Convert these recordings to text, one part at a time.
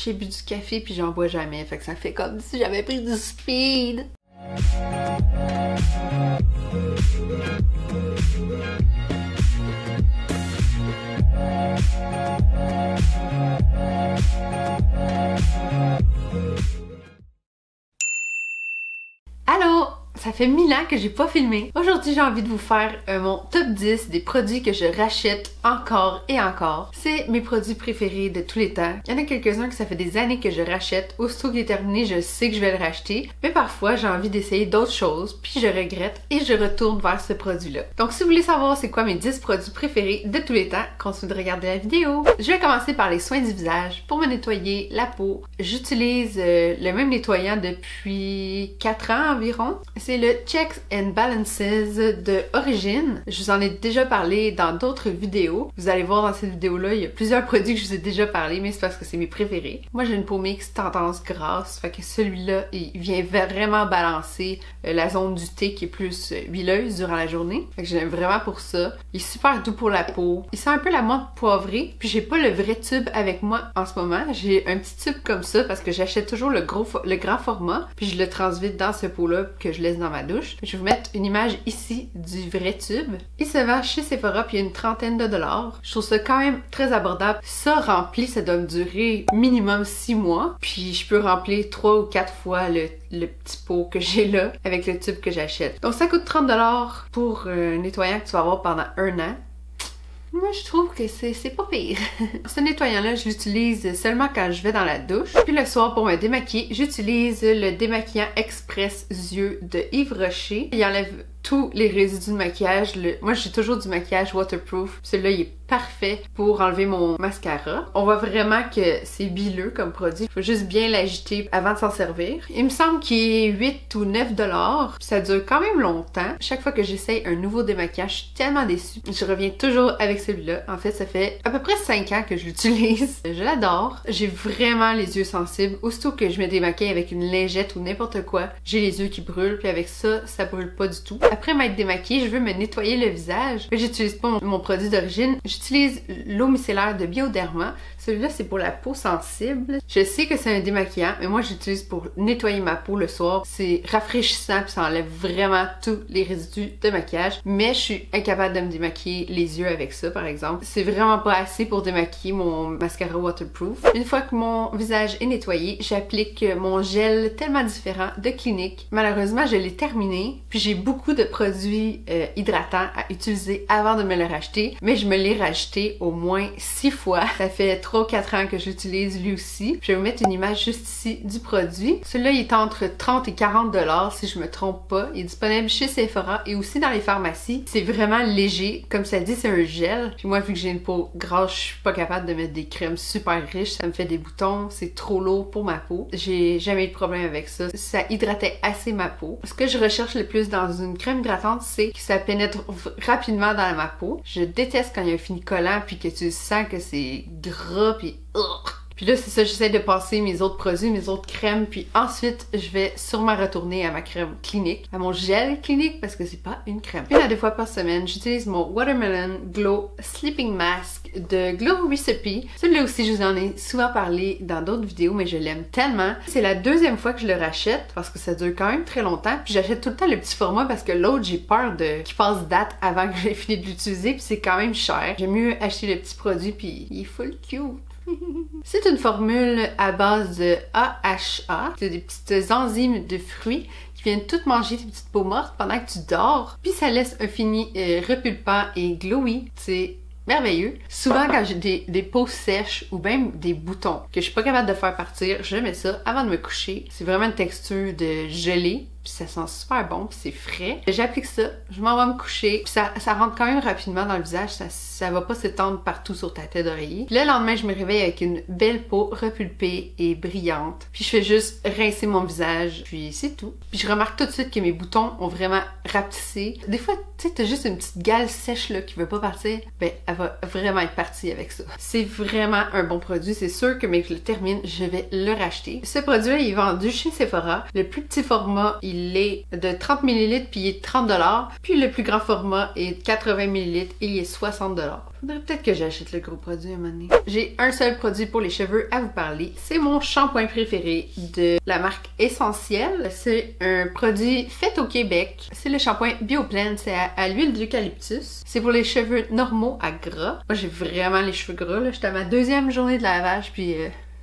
j'ai bu du café puis j'en bois jamais. Fait que ça fait comme si j'avais pris du speed. Allô? Ça fait 1000 ans que j'ai pas filmé. Aujourd'hui, j'ai envie de vous faire mon top 10 des produits que je rachète encore et encore. C'est mes produits préférés de tous les temps. Il y en a quelques-uns que ça fait des années que je rachète. Aussitôt qu'il est terminé, je sais que je vais le racheter. Mais parfois, j'ai envie d'essayer d'autres choses, puis je regrette et je retourne vers ce produit-là. Donc, si vous voulez savoir c'est quoi mes 10 produits préférés de tous les temps, continuez de regarder la vidéo. Je vais commencer par les soins du visage. Pour me nettoyer la peau, j'utilise le même nettoyant depuis 4 ans environ. C'est le Checks and Balances de Origins. Je vous en ai déjà parlé dans d'autres vidéos. Vous allez voir dans cette vidéo-là, il y a plusieurs produits que je vous ai déjà parlé, mais c'est parce que c'est mes préférés. Moi, j'ai une peau mixte tendance grasse, fait que celui-là, il vient vraiment balancer la zone du thé qui est plus huileuse durant la journée. Fait que je l'aime vraiment pour ça. Il est super doux pour la peau. Il sent un peu la menthe poivrée, puis j'ai pas le vrai tube avec moi en ce moment. J'ai un petit tube comme ça parce que j'achète toujours le grand format, puis je le transvite dans ce pot-là que je laisse dans ma douche. Je vais vous mettre une image ici du vrai tube. Il se vend chez Sephora puis il y a une trentaine de dollars. Je trouve ça quand même très abordable. Ça rempli, ça doit me durer minimum 6 mois. Puis je peux remplir 3 ou 4 fois le petit pot que j'ai là avec le tube que j'achète. Donc ça coûte 30 dollars pour un nettoyant que tu vas avoir pendant 1 an. Moi, je trouve que c'est pas pire. Ce nettoyant-là, je l'utilise seulement quand je vais dans la douche. Puis le soir, pour me démaquiller, j'utilise le démaquillant Express Yeux de Yves Rocher. Il enlève tous les résidus de maquillage. Moi, j'ai toujours du maquillage waterproof. Celui-là, il est parfait pour enlever mon mascara. On voit vraiment que c'est huileux comme produit. Il faut juste bien l'agiter avant de s'en servir. Il me semble qu'il est 8 ou 9 dollars. Ça dure quand même longtemps. Chaque fois que j'essaye un nouveau démaquillant, je suis tellement déçue. Je reviens toujours avec celui-là. En fait, ça fait à peu près 5 ans que je l'utilise. Je l'adore. J'ai vraiment les yeux sensibles. Aussitôt que je me démaquille avec une lingette ou n'importe quoi, j'ai les yeux qui brûlent. Puis avec ça, ça brûle pas du tout. Après m'être démaquillée, je veux me nettoyer le visage. J'utilise pas mon produit d'origine. J'utilise l'eau micellaire de Bioderma. Celui-là, c'est pour la peau sensible. Je sais que c'est un démaquillant, mais moi, j'utilise pour nettoyer ma peau le soir. C'est rafraîchissant puis ça enlève vraiment tous les résidus de maquillage. Mais je suis incapable de me démaquiller les yeux avec ça, par exemple. C'est vraiment pas assez pour démaquiller mon mascara waterproof. Une fois que mon visage est nettoyé, j'applique mon gel tellement différent de Clinique. Malheureusement, je l'ai terminé. Puis j'ai beaucoup de produits hydratants à utiliser avant de me le racheter. Mais je me l'ai racheté au moins 6 fois. Ça fait 3 ou 4 ans que j'utilise lui aussi. Je vais vous mettre une image juste ici du produit. Celui-là, il est entre 30 et 40 dollars si je me trompe pas. Il est disponible chez Sephora et aussi dans les pharmacies. C'est vraiment léger. Comme ça dit, c'est un gel. Puis moi, vu que j'ai une peau grasse, je suis pas capable de mettre des crèmes super riches. Ça me fait des boutons. C'est trop lourd pour ma peau. J'ai jamais eu de problème avec ça. Ça hydratait assez ma peau. Ce que je recherche le plus dans une crème hydratante, c'est que ça pénètre rapidement dans ma peau. Je déteste quand il y a un fini collant puis que tu sens que c'est gras puis Puis là, c'est ça, j'essaie de passer mes autres produits, mes autres crèmes, puis ensuite, je vais sûrement retourner à ma crème Clinique, à mon gel Clinique, parce que c'est pas une crème. 1 à 2 fois par semaine, j'utilise mon Watermelon Glow Sleeping Mask de Glow Recipe. Celui-là aussi, je vous en ai souvent parlé dans d'autres vidéos, mais je l'aime tellement. C'est la 2e fois que je le rachète, parce que ça dure quand même très longtemps, puis j'achète tout le temps le petit format, parce que l'autre, j'ai peur qu'il passe date avant que j'ai fini de l'utiliser, puis c'est quand même cher. J'aime mieux acheter le petit produit, puis il est full cute. C'est une formule à base de AHA, c'est des petites enzymes de fruits qui viennent toutes manger tes petites peaux mortes pendant que tu dors, puis ça laisse un fini repulpant et glowy. C'est merveilleux. Souvent quand j'ai des peaux sèches ou même des boutons que je suis pas capable de faire partir, je mets ça avant de me coucher. C'est vraiment une texture de gelée. Puis ça sent super bon, puis c'est frais. J'applique ça, je m'en vais me coucher, puis ça rentre quand même rapidement dans le visage, ça va pas s'étendre partout sur ta tête d'oreiller. Puis le lendemain, je me réveille avec une belle peau repulpée et brillante. Puis je fais juste rincer mon visage, puis c'est tout. Puis je remarque tout de suite que mes boutons ont vraiment rapetissé. Des fois, tu sais, t'as juste une petite gale sèche là qui veut pas partir, ben elle va vraiment être partie avec ça. C'est vraiment un bon produit, c'est sûr que mais que je le termine, je vais le racheter. Ce produit-là, il est vendu chez Sephora. Le plus petit format, il il est de 30 ml puis il est 30 $. Puis le plus grand format est 80 ml et il est 60 $. Faudrait peut-être que j'achète le gros produit à un moment donné. J'ai un seul produit pour les cheveux à vous parler. C'est mon shampoing préféré de la marque Essentiel. C'est un produit fait au Québec. C'est le shampoing Bioplan. C'est à l'huile d'eucalyptus. C'est pour les cheveux normaux à gras. Moi, j'ai vraiment les cheveux gras, là. J'étais à ma 2e journée de lavage, puis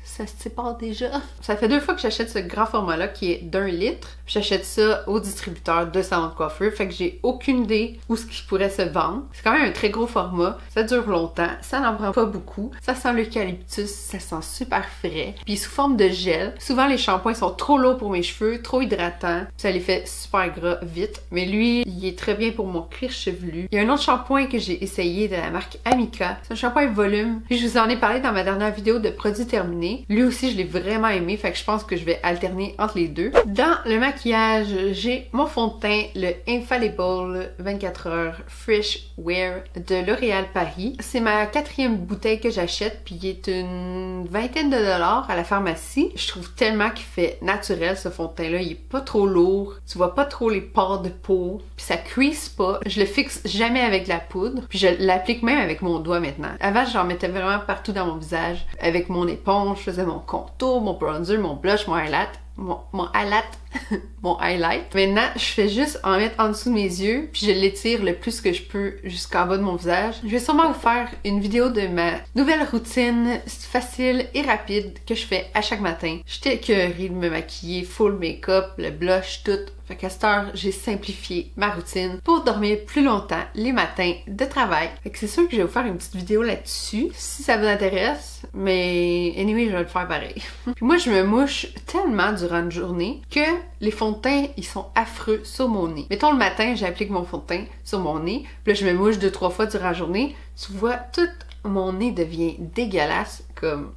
ça se sépare déjà. Ça fait 2 fois que j'achète ce grand format-là qui est d'1 litre. J'achète ça au distributeur de salon de coiffeur, fait que j'ai aucune idée où ce qui pourrait se vendre. C'est quand même un très gros format, ça dure longtemps, ça n'en prend pas beaucoup, ça sent l'eucalyptus, ça sent super frais, puis sous forme de gel. Souvent les shampoings sont trop lourds pour mes cheveux, trop hydratants, ça les fait super gras vite, mais lui, il est très bien pour mon cuir chevelu. Il y a un autre shampoing que j'ai essayé de la marque Amica, c'est un shampoing volume, puis je vous en ai parlé dans ma dernière vidéo de produits terminés. Lui aussi, je l'ai vraiment aimé, fait que je pense que je vais alterner entre les deux. Dans le maquillage, j'ai mon fond de teint, le Infallible 24 heures Fresh Wear de L'Oréal Paris. C'est ma 4e bouteille que j'achète, puis il est une vingtaine de dollars à la pharmacie. Je trouve tellement qu'il fait naturel ce fond de teint-là, il est pas trop lourd, tu vois pas trop les pores de peau, puis ça crease pas. Je le fixe jamais avec de la poudre, puis je l'applique même avec mon doigt maintenant. Avant, j'en mettais vraiment partout dans mon visage, avec mon éponge, je faisais mon contour, mon bronzer, mon blush, mon highlight. Mon highlight. Maintenant, je fais juste en mettre en dessous de mes yeux, puis je l'étire le plus que je peux jusqu'en bas de mon visage. Je vais sûrement vous faire une vidéo de ma nouvelle routine facile et rapide que je fais à chaque matin. J'étais écœurée de me maquiller, full make-up, le blush, tout. Fait qu'à cette heure, j'ai simplifié ma routine pour dormir plus longtemps les matins de travail. Fait que c'est sûr que je vais vous faire une petite vidéo là-dessus, si ça vous intéresse, mais anyway, je vais le faire pareil. Puis moi, je me mouche tellement durant une journée que les fonds de teint, ils sont affreux sur mon nez. Mettons le matin, j'applique mon fond de teint sur mon nez, puis là, je me mouche 2-3 fois durant la journée. Tu vois, tout mon nez devient dégueulasse, comme...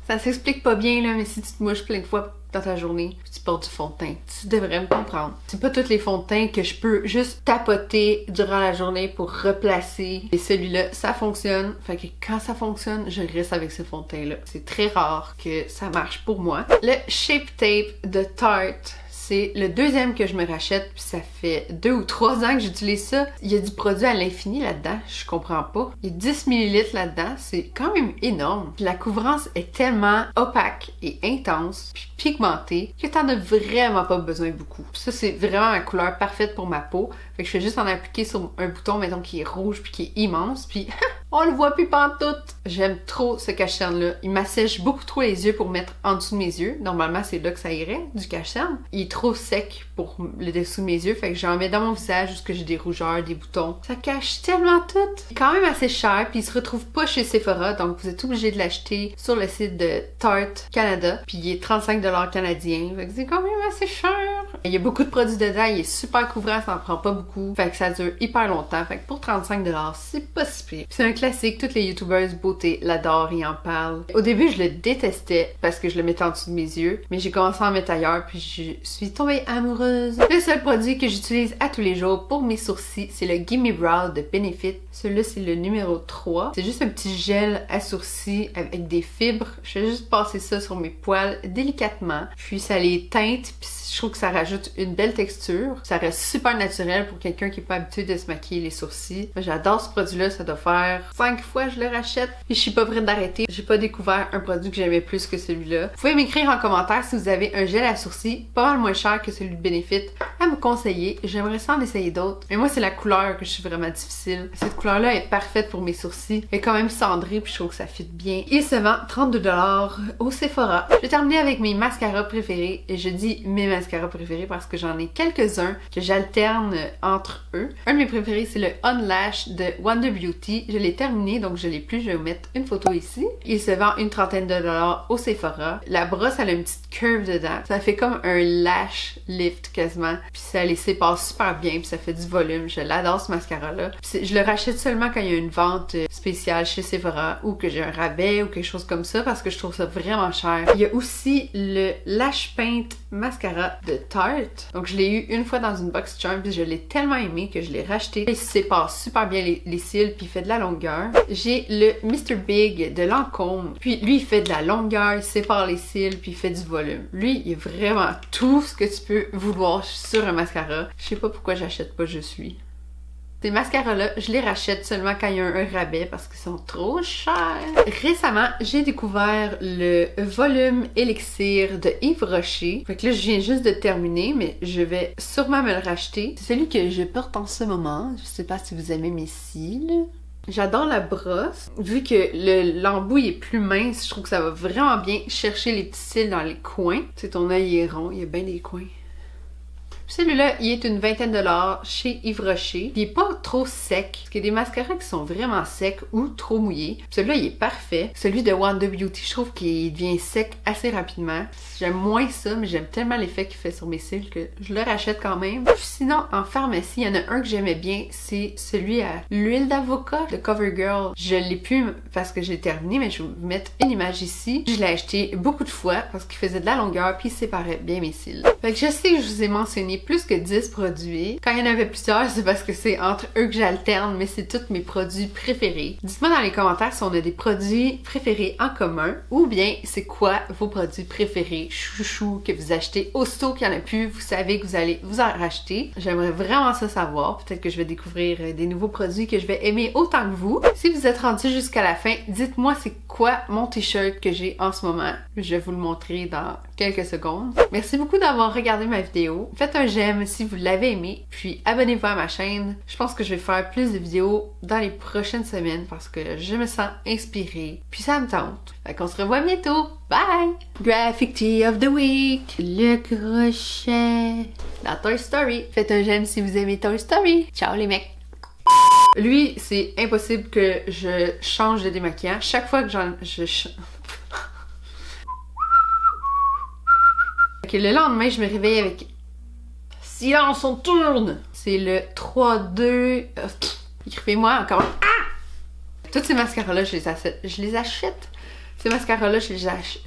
Ça s'explique pas bien, là, mais si tu te mouches plein de fois dans ta journée, puis tu portes du fond de teint, tu devrais me comprendre. C'est pas tous les fonds de teint que je peux juste tapoter durant la journée pour replacer. Et celui-là, ça fonctionne. Fait que quand ça fonctionne, je reste avec ce fond de teint-là. C'est très rare que ça marche pour moi. Le Shape Tape de Tarte. C'est le 2e que je me rachète, puis ça fait 2 ou 3 ans que j'utilise ça. Il y a du produit à l'infini là-dedans, je comprends pas. Il y a 10 ml là-dedans, c'est quand même énorme. Puis la couvrance est tellement opaque et intense, puis pigmentée, que t'en as vraiment pas besoin beaucoup. Puis ça, c'est vraiment la couleur parfaite pour ma peau. Fait que je fais juste en appliquer sur un bouton, mettons, qui est rouge puis qui est immense, puis on le voit plus pantoute. J'aime trop ce cache-cerne-là. Il m'assèche beaucoup trop les yeux pour mettre en dessous de mes yeux. Normalement, c'est là que ça irait, du cache-cerne. Il est trop sec pour le dessous de mes yeux, fait que j'en mets dans mon visage où j'ai des rougeurs, des boutons. Ça cache tellement tout. Il est quand même assez cher, puis il se retrouve pas chez Sephora, donc vous êtes obligé de l'acheter sur le site de Tarte Canada, puis il est 35 $ canadiens, fait que c'est quand même assez cher. Il y a beaucoup de produits dedans, il est super couvrant, ça en prend pas beaucoup, fait que ça dure hyper longtemps, fait que pour 35 $, c'est pas si pire. C'est un classique, toutes les youtubeuses beauté l'adorent et en parlent. Au début, je le détestais parce que je le mettais en dessous de mes yeux, mais j'ai commencé à en mettre ailleurs, puis je suis tombée amoureuse. Le seul produit que j'utilise à tous les jours pour mes sourcils, c'est le Gimme Brow de Benefit. Celui-là, c'est le numéro 3. C'est juste un petit gel à sourcils avec des fibres. Je fais juste passer ça sur mes poils délicatement, puis ça les teinte, puis je trouve que ça rajoute une belle texture. Ça reste super naturel pour quelqu'un qui est pas habitué de se maquiller les sourcils. J'adore ce produit-là, ça doit faire 5 fois que je le rachète et je suis pas prête d'arrêter. J'ai pas découvert un produit que j'aimais plus que celui-là. Vous pouvez m'écrire en commentaire si vous avez un gel à sourcils pas mal moins cher que celui de Benefit à me conseiller. J'aimerais ça en essayer d'autres. Mais moi, c'est la couleur que je suis vraiment difficile. Cette couleur-là est parfaite pour mes sourcils. Elle est quand même cendrée puis je trouve que ça fit bien. Il se vend 32 $ au Sephora. Je vais terminer avec mes mascaras préférés et je dis mes mascaras préférés parce que j'en ai quelques-uns que j'alterne entre eux. Un de mes préférés, c'est le Unlash de Wonder Beauty. Je l'ai terminé, donc je l'ai plus. Je vais vous mettre une photo ici. Il se vend une trentaine de dollars au Sephora. La brosse, elle a une petite curve dedans. Ça fait comme un lash lift quasiment. Puis ça les sépare super bien, puis ça fait du volume. Je l'adore ce mascara-là. Je le rachète seulement quand il y a une vente spéciale chez Sephora ou que j'ai un rabais ou quelque chose comme ça parce que je trouve ça vraiment cher. Il y a aussi le Lash Paint Mascara de Tarte. Tarte. Donc je l'ai eu une fois dans une box charm puis je l'ai tellement aimé que je l'ai racheté. Il sépare super bien les cils puis il fait de la longueur. J'ai le Mr. Big de Lancôme. Puis lui il fait de la longueur, il sépare les cils puis il fait du volume. Lui il est vraiment tout ce que tu peux vouloir sur un mascara. Je sais pas pourquoi j'achète pas Je Suis. Ces mascaras-là, je les rachète seulement quand il y a un rabais parce qu'ils sont trop chers. Récemment, j'ai découvert le volume Elixir de Yves Rocher. Fait que là, je viens juste de terminer, mais je vais sûrement me le racheter. C'est celui que je porte en ce moment. Je sais pas si vous aimez mes cils. J'adore la brosse. Vu que l'embout est plus mince, je trouve que ça va vraiment bien chercher les petits cils dans les coins. Tu sais, ton œil est rond, il y a bien des coins. Celui-là, il est une vingtaine de dollars chez Yves Rocher. Il est pas trop sec, parce qu'il y a des mascaras qui sont vraiment secs ou trop mouillés. Celui-là, il est parfait. Celui de Wonder Beauty, je trouve qu'il devient sec assez rapidement. J'aime moins ça, mais j'aime tellement l'effet qu'il fait sur mes cils que je le rachète quand même. Puis sinon, en pharmacie, il y en a un que j'aimais bien, c'est celui à l'huile d'avocat de CoverGirl. Je l'ai plus parce que j'ai terminé, mais je vais vous mettre une image ici. Je l'ai acheté beaucoup de fois parce qu'il faisait de la longueur puis il séparait bien mes cils. Fait que je sais que je vous ai mentionné plus que 10 produits. Quand il y en avait plusieurs, c'est parce que c'est entre eux que j'alterne, mais c'est tous mes produits préférés. Dites-moi dans les commentaires si on a des produits préférés en commun, ou bien c'est quoi vos produits préférés, chouchou, que vous achetez aussitôt qu'il y en a plus, vous savez que vous allez vous en racheter. J'aimerais vraiment ça savoir. Peut-être que je vais découvrir des nouveaux produits que je vais aimer autant que vous. Si vous êtes rendu jusqu'à la fin, dites-moi c'est quoi mon t-shirt que j'ai en ce moment. Je vais vous le montrer dans quelques secondes. Merci beaucoup d'avoir regardé ma vidéo. Faites un j'aime si vous l'avez aimé, puis abonnez-vous à ma chaîne. Je pense que je vais faire plus de vidéos dans les prochaines semaines parce que je me sens inspirée, puis ça me tente. Fait qu'on se revoit bientôt. Bye! Graphic Tee of the Week, le crochet dans Toy Story. Faites un j'aime si vous aimez Toy Story. Ciao les mecs! Lui, c'est impossible que je change de démaquillant. Chaque fois que Ok, le lendemain, je me réveille avec silence, on tourne! C'est le 3-2. Écrivez-moi encore. Ah! Tous ces mascaras-là, je les achète. Ces mascaras-là, je les achète.